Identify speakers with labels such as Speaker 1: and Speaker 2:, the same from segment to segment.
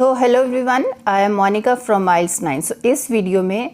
Speaker 1: तो hello everyone, I am Monica from isles 9। So इस video में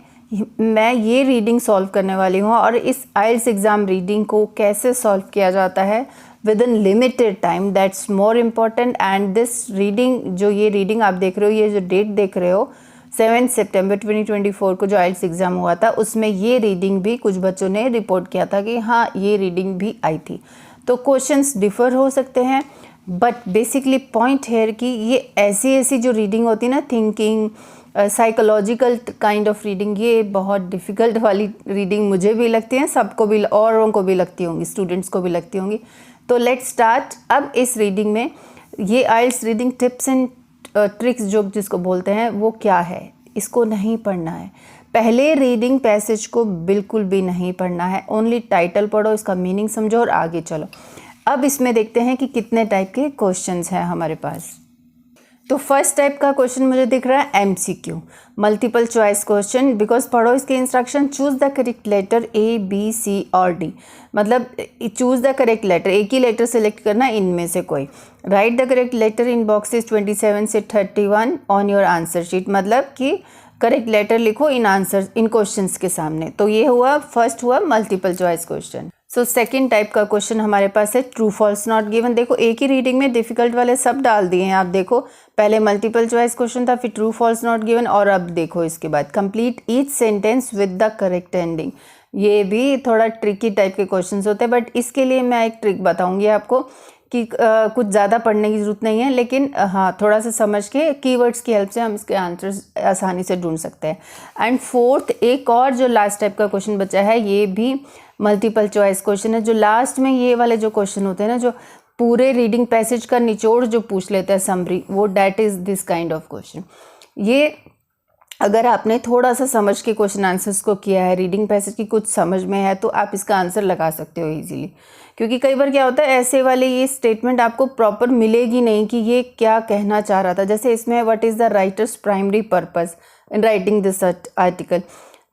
Speaker 1: मैं ये रीडिंग सॉल्व करने वाली हूँ और इस आइल्स एग्ज़ाम रीडिंग को कैसे सॉल्व किया जाता है with in limited time, that's more important. And this reading, जो ये रीडिंग आप देख रहे हो, ये जो डेट देख रहे हो 7 सितंबर 2024 को जो आइल्स एग्ज़ाम हुआ था, उसमें ये रीडिंग भी कुछ बच्चों ने रिपोर्ट किया था कि हाँ ये रीडिंग भी आई थी। तो क्वेश्चंस डिफ़र हो सकते हैं, बट बेसिकली पॉइंट है कि ये ऐसी जो रीडिंग होती है ना, thinking psychological kind of reading, ये बहुत डिफ़िकल्ट वाली रीडिंग मुझे भी लगती है, सबको भी, औरों को भी लगती होंगी, स्टूडेंट्स को भी लगती होंगी। तो लेट्स स्टार्ट। अब इस रीडिंग में ये आइल्स रीडिंग टिप्स एंड ट्रिक्स जो जिसको बोलते हैं वो क्या है, इसको नहीं पढ़ना है। पहले रीडिंग पैसेज को बिल्कुल भी नहीं पढ़ना है, ओनली टाइटल पढ़ो, इसका मीनिंग समझो और आगे चलो। अब इसमें देखते हैं कि कितने टाइप के क्वेश्चंस हैं हमारे पास। तो फर्स्ट टाइप का क्वेश्चन मुझे दिख रहा है MCQ, multiple choice question. Because पढ़ो इसके instruction, choose the correct letter A, B, C और D। मतलब चूज द करेक्ट लेटर, एक ही लेटर सेलेक्ट करना इनमें से कोई। Write the correct letter in boxes 27 से 31 ऑन योर आंसर शीट। मतलब कि करेक्ट लेटर लिखो इन आंसर, इन क्वेश्चंस के सामने। तो ये हुआ, फर्स्ट हुआ multiple choice question. So second type का क्वेश्चन हमारे पास है ट्रू फॉल्स नॉट गिवन। देखो एक ही रीडिंग में डिफिकल्ट वाले सब डाल दिए हैं। आप देखो, पहले मल्टीपल चॉइस क्वेश्चन था, फिर ट्रू फॉल्स नॉट गिवन, और अब देखो इसके बाद complete each sentence with the correct ending. ये भी थोड़ा ट्रिकी टाइप के क्वेश्चंस होते हैं, बट इसके लिए मैं एक ट्रिक बताऊंगी आपको कि कुछ ज़्यादा पढ़ने की ज़रूरत नहीं है, लेकिन हाँ थोड़ा सा समझ के कीवर्ड्स की हेल्प से हम इसके आंसर्स आसानी से ढूंढ सकते हैं। एंड फोर्थ, एक और जो लास्ट टाइप का क्वेश्चन बचा है, ये भी मल्टीपल चॉइस क्वेश्चन है। जो लास्ट में ये वाले जो क्वेश्चन होते हैं ना, जो पूरे रीडिंग पैसेज का निचोड़ जो पूछ लेते हैं, समरी, वो that is this kind of question. ये अगर आपने थोड़ा सा समझ के क्वेश्चन आंसर्स को किया है, रीडिंग पैसेज की कुछ समझ में है, तो आप इसका आंसर लगा सकते हो इजीली। क्योंकि कई बार क्या होता है, ऐसे वाले ये स्टेटमेंट आपको प्रॉपर मिलेगी नहीं कि ये क्या कहना चाह रहा था। जैसे इसमें what is the writers primary purpose in writing this article,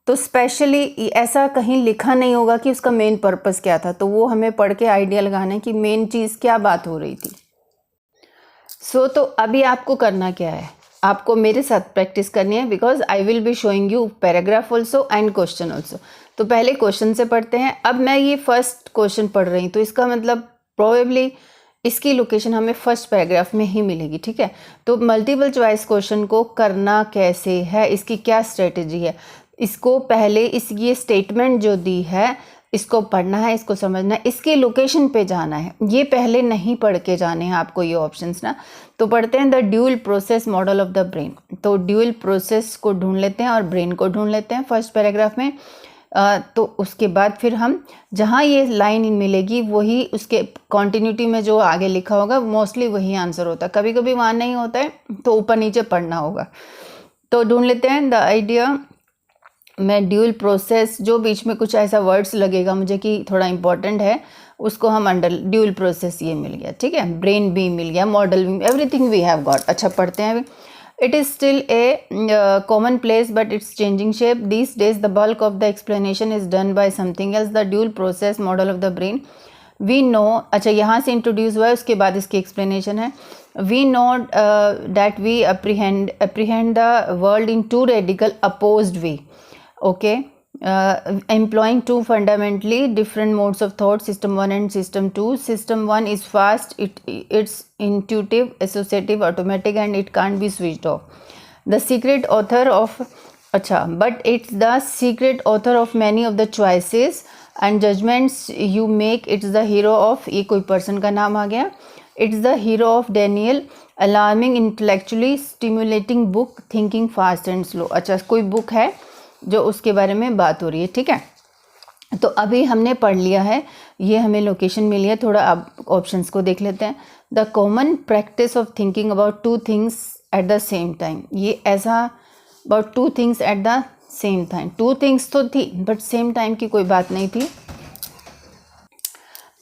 Speaker 1: तो स्पेशली ऐसा कहीं लिखा नहीं होगा कि उसका मेन पर्पस क्या था। तो वो हमें पढ़ के आइडिया लगाना है कि मेन चीज़ क्या बात हो रही थी। तो अभी आपको करना क्या है, आपको मेरे साथ प्रैक्टिस करनी है, because I will be showing you paragraph also and question also. तो पहले क्वेश्चन से पढ़ते हैं। अब मैं ये फर्स्ट क्वेश्चन पढ़ रही हूँ, तो इसका मतलब प्रोबेबली इसकी लोकेशन हमें फर्स्ट पैराग्राफ में ही मिलेगी, ठीक है। तो मल्टीपल चॉइस क्वेश्चन को करना कैसे है, इसकी क्या स्ट्रेटेजी है, इसको पहले ये स्टेटमेंट जो दी है इसको पढ़ना है, इसको समझना है, इसकी लोकेशन पे जाना है। ये पहले नहीं पढ़ के जाने हैं आपको ये ऑप्शंस ना। तो पढ़ते हैं the dual process model of the brain. तो ड्यूल प्रोसेस को ढूंढ लेते हैं और ब्रेन को ढूंढ लेते हैं फर्स्ट पैराग्राफ में। तो उसके बाद फिर हम जहाँ ये लाइन मिलेगी वही उसके कॉन्टिन्यूटी में जो आगे लिखा होगा मोस्टली वही आंसर होता है। कभी कभी वहाँ नहीं होता है तो ऊपर नीचे पढ़ना होगा। तो ढूंढ लेते हैं द आइडिया में ड्यूल प्रोसेस, जो बीच में कुछ ऐसा वर्ड्स लगेगा मुझे कि थोड़ा इंपॉर्टेंट है, उसको हम अंडर ड्यूल प्रोसेस ये मिल गया, ठीक है। ब्रेन भी मिल गया, मॉडल भी, एवरीथिंग वी हैव गॉट। अच्छा पढ़ते हैं अभी। It is still a common place but it's changing shape these days the bulk of the explanation is done by something else the dual process model of the brain we know. अच्छा यहाँ से introduce हुआ है, उसके बाद इसकी explanation है। We know that we apprehend the world in two radical opposed way, okay, employing two fundamentally different modes of thought, system 1 and system 2. System 1 is fast, it's intuitive, associative, automatic, and it can't be switched off. The secret author of but it's the secret author of many of the choices and judgments you make. It's the hero of, ये कोई person का नाम आ गया, it's the hero of Daniel, alarming, intellectually stimulating book, thinking fast and slow. अच्छा कोई book है जो उसके बारे में बात हो रही है, ठीक है। तो अभी हमने पढ़ लिया है, ये हमें लोकेशन मिली है। थोड़ा अब ऑप्शंस को देख लेते हैं। The common practice of thinking about two things at the same time, ये ऐसा about two things at the same time, two things तो थी बट सेम टाइम की कोई बात नहीं थी।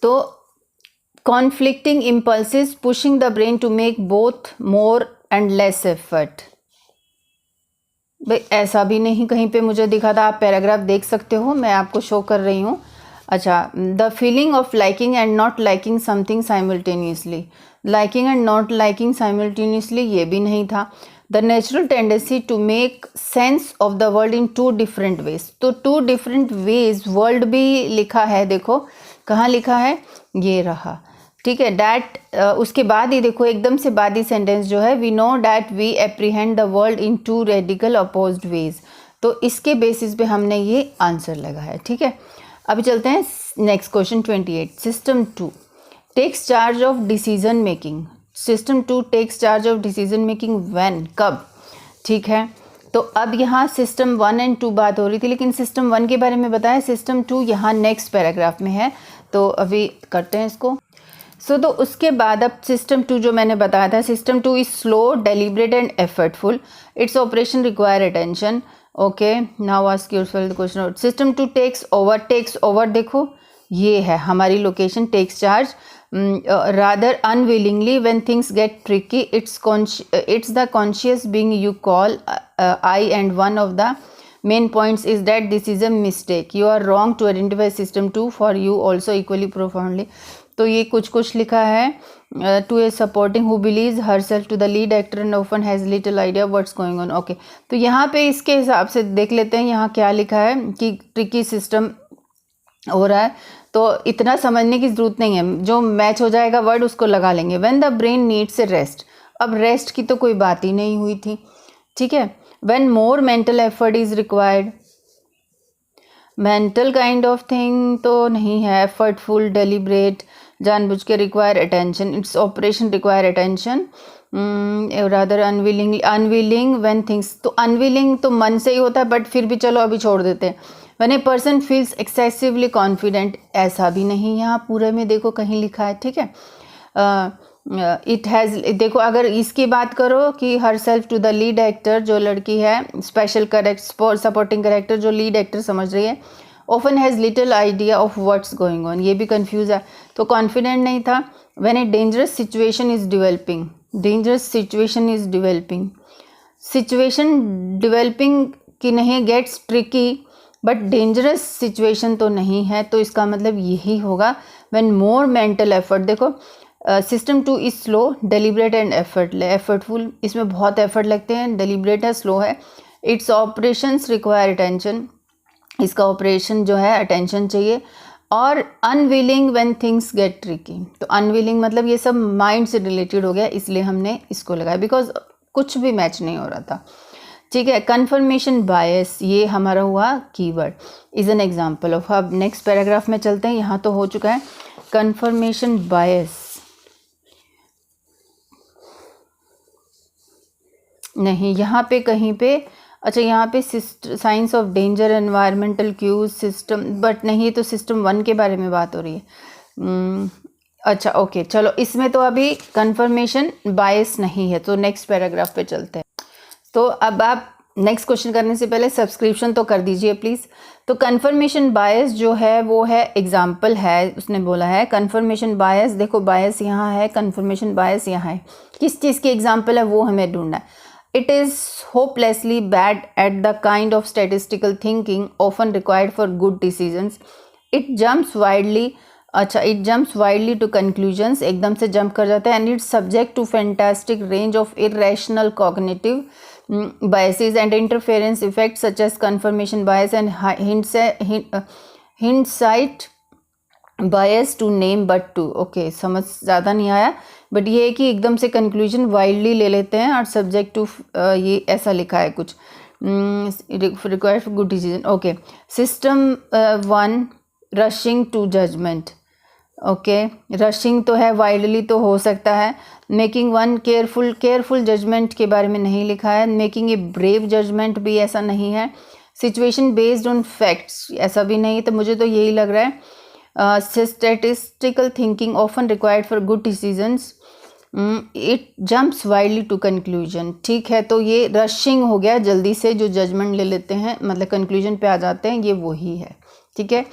Speaker 1: तो conflicting impulses pushing the brain to make both more and less effort. भाई ऐसा भी नहीं कहीं पे मुझे दिखा था, आप पैराग्राफ देख सकते हो, मैं आपको शो कर रही हूँ। अच्छा, the feeling of liking and not liking something simultaneously, liking and not liking simultaneously, ये भी नहीं था। The natural tendency to make sense of the world in 2 different ways, तो 2 डिफरेंट वेज वर्ल्ड भी लिखा है, देखो कहाँ लिखा है, ये रहा, ठीक है। डैट उसके बाद ही देखो एकदम से बाद ही सेंटेंस जो है, we know that we apprehend the world in 2 radical opposed ways, तो इसके बेसिस पे हमने ये आंसर लगाया, ठीक है। अभी चलते हैं next question 28। System 2 takes charge of decision making, system 2 takes charge of decision making when, कब, ठीक है। तो अब यहाँ सिस्टम 1 एंड 2 बात हो रही थी, लेकिन सिस्टम 1 के बारे में बताया, सिस्टम 2 यहाँ नेक्स्ट पैराग्राफ में है, तो अभी करते हैं इसको। तो उसके बाद अब सिस्टम 2 जो मैंने बताया था, system 2 is slow, deliberate and effortful, its operation require attention, okay. Now ask yourself the question, system 2 takes over, देखो ये है हमारी location, takes charge rather unwillingly when things get tricky, it's the conscious being you call I, and one of the main points is that this is a mistake, you are wrong to identify system 2 for you also equally profoundly। तो ये कुछ लिखा है to a supporting who believes herself to the lead actor and often has little idea what's going on, okay। तो यहाँ पे इसके हिसाब से देख लेते हैं यहाँ क्या लिखा है कि ट्रिकी सिस्टम हो रहा है, तो इतना समझने की ज़रूरत नहीं है, जो मैच हो जाएगा वर्ड उसको लगा लेंगे। When the brain needs a rest, अब रेस्ट की तो कोई बात ही नहीं हुई थी, ठीक है। When more mental effort is required, mental kind of thing तो नहीं है, एफर्टफुल, डेलिब्रेट, जानबूझ के, require attention, it's operation require attention, rather unwilling when things, तो अनविलिंग तो मन से ही होता है, बट फिर भी चलो अभी छोड़ देते हैं। When a person feels excessively confident, ऐसा भी नहीं यहाँ पूरे में देखो कहीं लिखा है, ठीक है। इट हैज़, देखो अगर इसकी बात करो कि हर self to the lead actor, जो लड़की है स्पेशल सपोर्टिंग करेक्टर जो लीड एक्टर समझ रही है, often has little idea of what's going on, ये भी कंफ्यूज है, तो कॉन्फिडेंट नहीं था। When a dangerous situation is developing, dangerous situation is developing, situation developing की नहीं, gets tricky, but dangerous situation तो नहीं है, तो इसका मतलब यही होगा। व्हेन मोर मेंटल एफर्ट, देखो system 2 is slow, deliberate and effortful, इसमें बहुत एफर्ट लगते हैं, डेलिब्रेट है, स्लो है। इट्स ऑपरेशंस रिक्वायर अटेंशन, इसका ऑपरेशन जो है अटेंशन चाहिए। और unwilling when things get tricky, तो अनविलिंग मतलब ये सब माइंड से रिलेटेड हो गया, इसलिए हमने इसको लगाया, बिकॉज कुछ भी मैच नहीं हो रहा था, ठीक है। कन्फर्मेशन बायस, ये हमारा हुआ keyword, is an example of. अब नेक्स्ट पैराग्राफ में चलते हैं, यहाँ तो हो चुका है कन्फर्मेशन बायस, नहीं यहाँ पे कहीं पे, अच्छा यहाँ पे science of danger, environmental cues, system, but नहीं ये तो सिस्टम 1 के बारे में बात हो रही है। अच्छा ओके, चलो इसमें तो अभी कन्फर्मेशन बायस नहीं है, तो नेक्स्ट पैराग्राफ पे चलते हैं। तो अब आप नेक्स्ट क्वेश्चन करने से पहले सब्सक्रिप्शन तो कर दीजिए प्लीज़। तो कन्फर्मेशन बायस जो है वो है एग्जाम्पल है, उसने बोला है कन्फर्मेशन बायस, देखो बायस यहाँ है, कन्फर्मेशन बायस यहाँ है, किस चीज़ की एग्जाम्पल है वो हमें ढूंढना है। It is hopelessly bad at the kind of statistical thinking often required for good decisions. It jumps widely, अच्छा it jumps widely to conclusions, एकदम से जंप कर जाता है। And it's subject to fantastic range of irrational cognitive biases and interference effects such as confirmation bias and hindsight bias to name but to, okay समझ ज़्यादा नहीं आया, but ये है कि एकदम से कंक्लूजन वाइल्डली ले लेते हैं और सब्जेक्ट टू ये ऐसा लिखा है कुछ, required for good decision, okay. System 1 rushing to judgement, okay rushing तो है, वाइडली तो हो सकता है। मेकिंग 1 केयरफुल जजमेंट के बारे में नहीं लिखा है। मेकिंग ए ब्रेव जजमेंट भी ऐसा नहीं है। सिचुएशन बेस्ड ऑन फैक्ट्स ऐसा भी नहीं, तो मुझे तो यही लग रहा है। Statistical thinking often required for good decisions, it jumps widely to conclusion, ठीक है। तो ये रशिंग हो गया, जल्दी से जो जजमेंट ले लेते हैं, मतलब कंक्लूजन पे आ जाते हैं, ये वही है, ठीक है।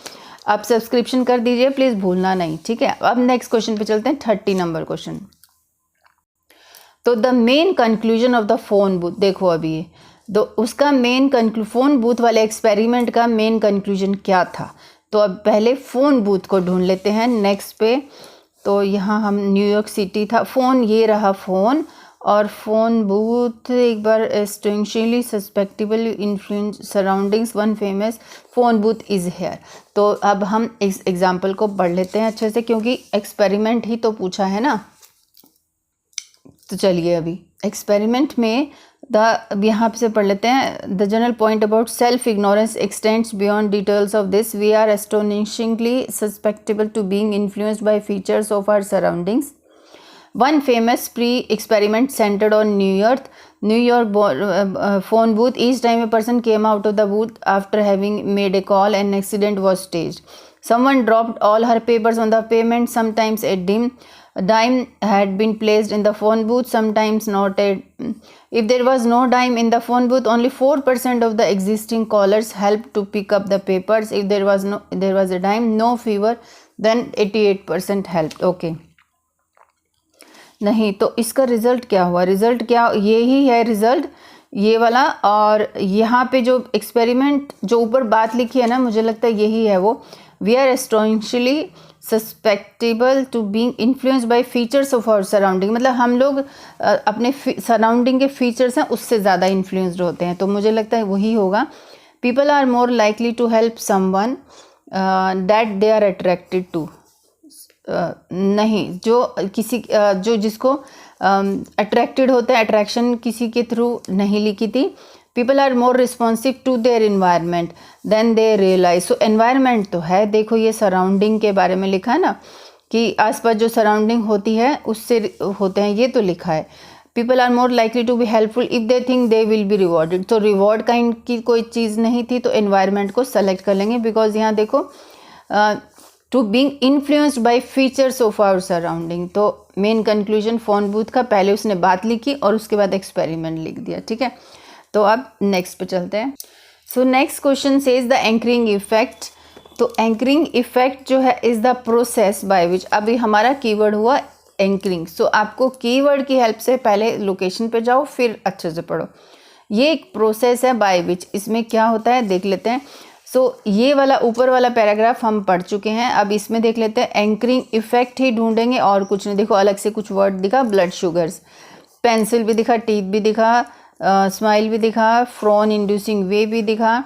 Speaker 1: आप सब्सक्रिप्शन कर दीजिए प्लीज़, भूलना नहीं, ठीक है। अब नेक्स्ट क्वेश्चन पे चलते हैं, 30 नंबर क्वेश्चन। तो the main conclusion of the phone booth, देखो अभी ये तो उसका मेन फोन बूथ वाले एक्सपेरिमेंट का मेन कंक्लूजन क्या था। तो अब पहले फ़ोन बूथ को ढूंढ लेते हैं नेक्स्ट पे। तो यहाँ हम न्यूयॉर्क सिटी था, फ़ोन ये रहा फ़ोन, और फ़ोन बूथ एक बार strangely susceptible influence surroundings one famous phone booth is here. तो अब हम इस एग्जाम्पल को पढ़ लेते हैं अच्छे से, क्योंकि एक्सपेरिमेंट ही तो पूछा है ना। तो चलिए अभी एक्सपेरिमेंट में यहाँ से पढ़ लेते हैं। The general point about self ignorance extends beyond details of this, we are astonishingly susceptible to being influenced by features of our surroundings. One famous pre-experiment centered on New York phone booth. Each time a person came out of the booth after having made a call, an accident was staged. Someone dropped all her papers on the pavement. Sometimes a dime had been placed in the phone booth, sometimes not. If there was no dime in the phone booth, only 4% of the existing callers helped to pick up the papers. If there was a dime, no fewer than 88% helped. Okay. नहीं, तो इसका result क्या हुआ? Result क्या, ये ही है result, ये वाला। और यहाँ पे जो एक्सपेरिमेंट जो ऊपर बात लिखी है ना, मुझे लगता है यही है वो। We are strongly susceptible to being influenced by features of our surrounding, मतलब हम लोग अपने सराउंडिंग के फीचर्स हैं उससे ज़्यादा इन्फ्लुएंस्ड होते हैं, तो मुझे लगता है वही होगा। People are more likely to help someone that they are attracted to. नहीं, जो जिसको अट्रैक्टेड होता है, अट्रैक्शन किसी के थ्रू नहीं लिखी थी। People are more responsive to their environment than they realise. So environment तो है, देखो ये सराउंडिंग के बारे में लिखा है ना, कि आसपास जो सराउंडिंग होती है उससे होते हैं, ये तो लिखा है। People are more likely to be helpful if they think they will be rewarded. तो रिवॉर्ड काइंड की कोई चीज़ नहीं थी, तो एनवायरनमेंट को सेलेक्ट कर लेंगे, बिकॉज यहाँ देखो to being influenced by features of our surrounding. तो मेन कंक्लूजन फ़ोन बूथ का, पहले उसने बात लिखी और उसके बाद एक्सपेरिमेंट लिख दिया, ठीक है। तो अब नेक्स्ट पे चलते हैं। So next question says the anchoring effect. तो एंकरिंग इफेक्ट जो है is the process by which, अभी हमारा कीवर्ड हुआ एंकरिंग। सो आपको कीवर्ड की हेल्प से पहले लोकेशन पे जाओ, फिर अच्छे से पढ़ो। ये एक प्रोसेस है बाय विच, इसमें क्या होता है देख लेते हैं। सो ये वाला ऊपर वाला पैराग्राफ हम पढ़ चुके हैं, अब इसमें देख लेते हैं। एंकरिंग इफेक्ट ही ढूंढेंगे और कुछ नहीं। देखो अलग से कुछ वर्ड दिखा, ब्लड शुगर्स, पेंसिल भी दिखा, टीथ भी दिखा, स्माइल भी दिखा, फ्रॉन इंड्यूसिंग वे भी दिखा।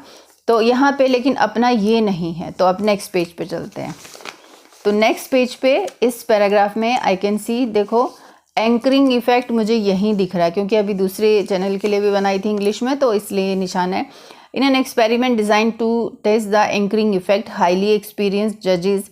Speaker 1: तो यहाँ पे लेकिन अपना ये नहीं है, तो अब नेक्स्ट पेज पे चलते हैं। तो नेक्स्ट पेज पे इस पैराग्राफ में आई कैन सी, देखो एंकरिंग इफेक्ट मुझे यहीं दिख रहा है, क्योंकि अभी दूसरे चैनल के लिए भी बनाई थी इंग्लिश में, तो इसलिए निशान है। In an experiment designed to test the anchoring effect, highly experienced judges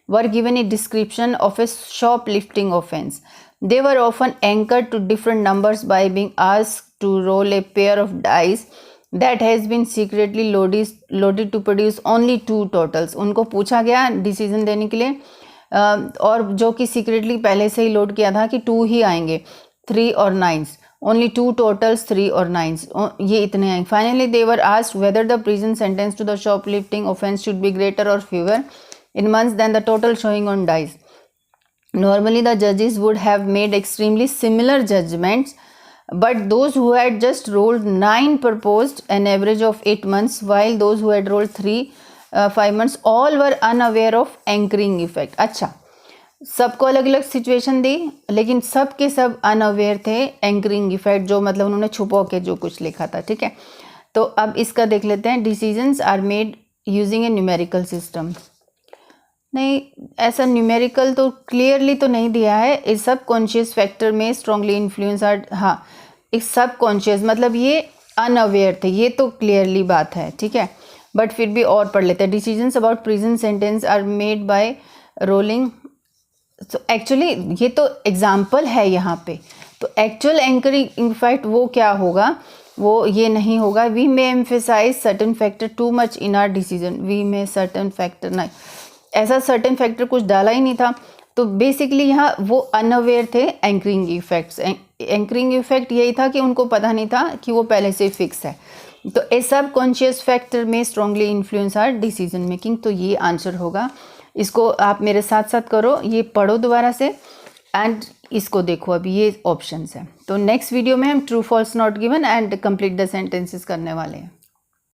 Speaker 1: were given a description of a shoplifting offense. They were often anchored to different numbers by being asked to roll a pair of dice that has been secretly loaded to produce only 2 totals. उनको पूछा गया decision देने के लिए, और जो कि secretly पहले से ही लोड किया था कि 2 ही आएंगे, 3 और 9s. Only 2 totals, 3 और 9s, ये इतने आए। Finally, they were asked whether the prison sentence to the shoplifting offense should be greater or fewer in months than the total showing on dice. Normally, the judges would have made extremely similar judgments, but those who had just rolled 9 proposed an average of 8 months, while those who had rolled 5 months all were unaware of anchoring effect. अच्छा, सबको अलग अलग situation दी, लेकिन सब के सब unaware थे anchoring effect, जो मतलब उन्होंने छुपा के जो कुछ लिखा था, ठीक है। तो अब इसका देख लेते हैं। Decisions are made using a numerical system. नहीं, ऐसा न्यूमेरिकल तो क्लियरली तो नहीं दिया है। इस सब कॉन्शियस फैक्टर में स्ट्रांगली इन्फ्लुएंस आर, हाँ इस सब कॉन्शियस मतलब ये अनअवेयर थे, ये तो क्लियरली बात है, ठीक है। बट फिर भी और पढ़ लेते हैं। Decisions about prison sentence are made by rolling. तो एक्चुअली ये तो एग्जाम्पल है यहाँ पे, तो एक्चुअल एंकरिंग इफेक्ट वो क्या होगा, वो ये नहीं होगा। We may emphasise certain factor too much in our decision. We may certain factor, नहीं ऐसा सर्टन फैक्टर कुछ डाला ही नहीं था। तो बेसिकली यहाँ वो अनअवेयर थे एंकरिंग इफेक्ट्स। एंकरिंग इफेक्ट यही था कि उनको पता नहीं था कि वो पहले से फिक्स है। तो ए सब कॉन्शियस फैक्टर में strongly influence our decision making. तो ये आंसर होगा। इसको आप मेरे साथ साथ करो, ये पढ़ो दोबारा से एंड इसको देखो। अभी ये ऑप्शंस हैं। तो नेक्स्ट वीडियो में हम true false not given and complete the sentences करने वाले हैं।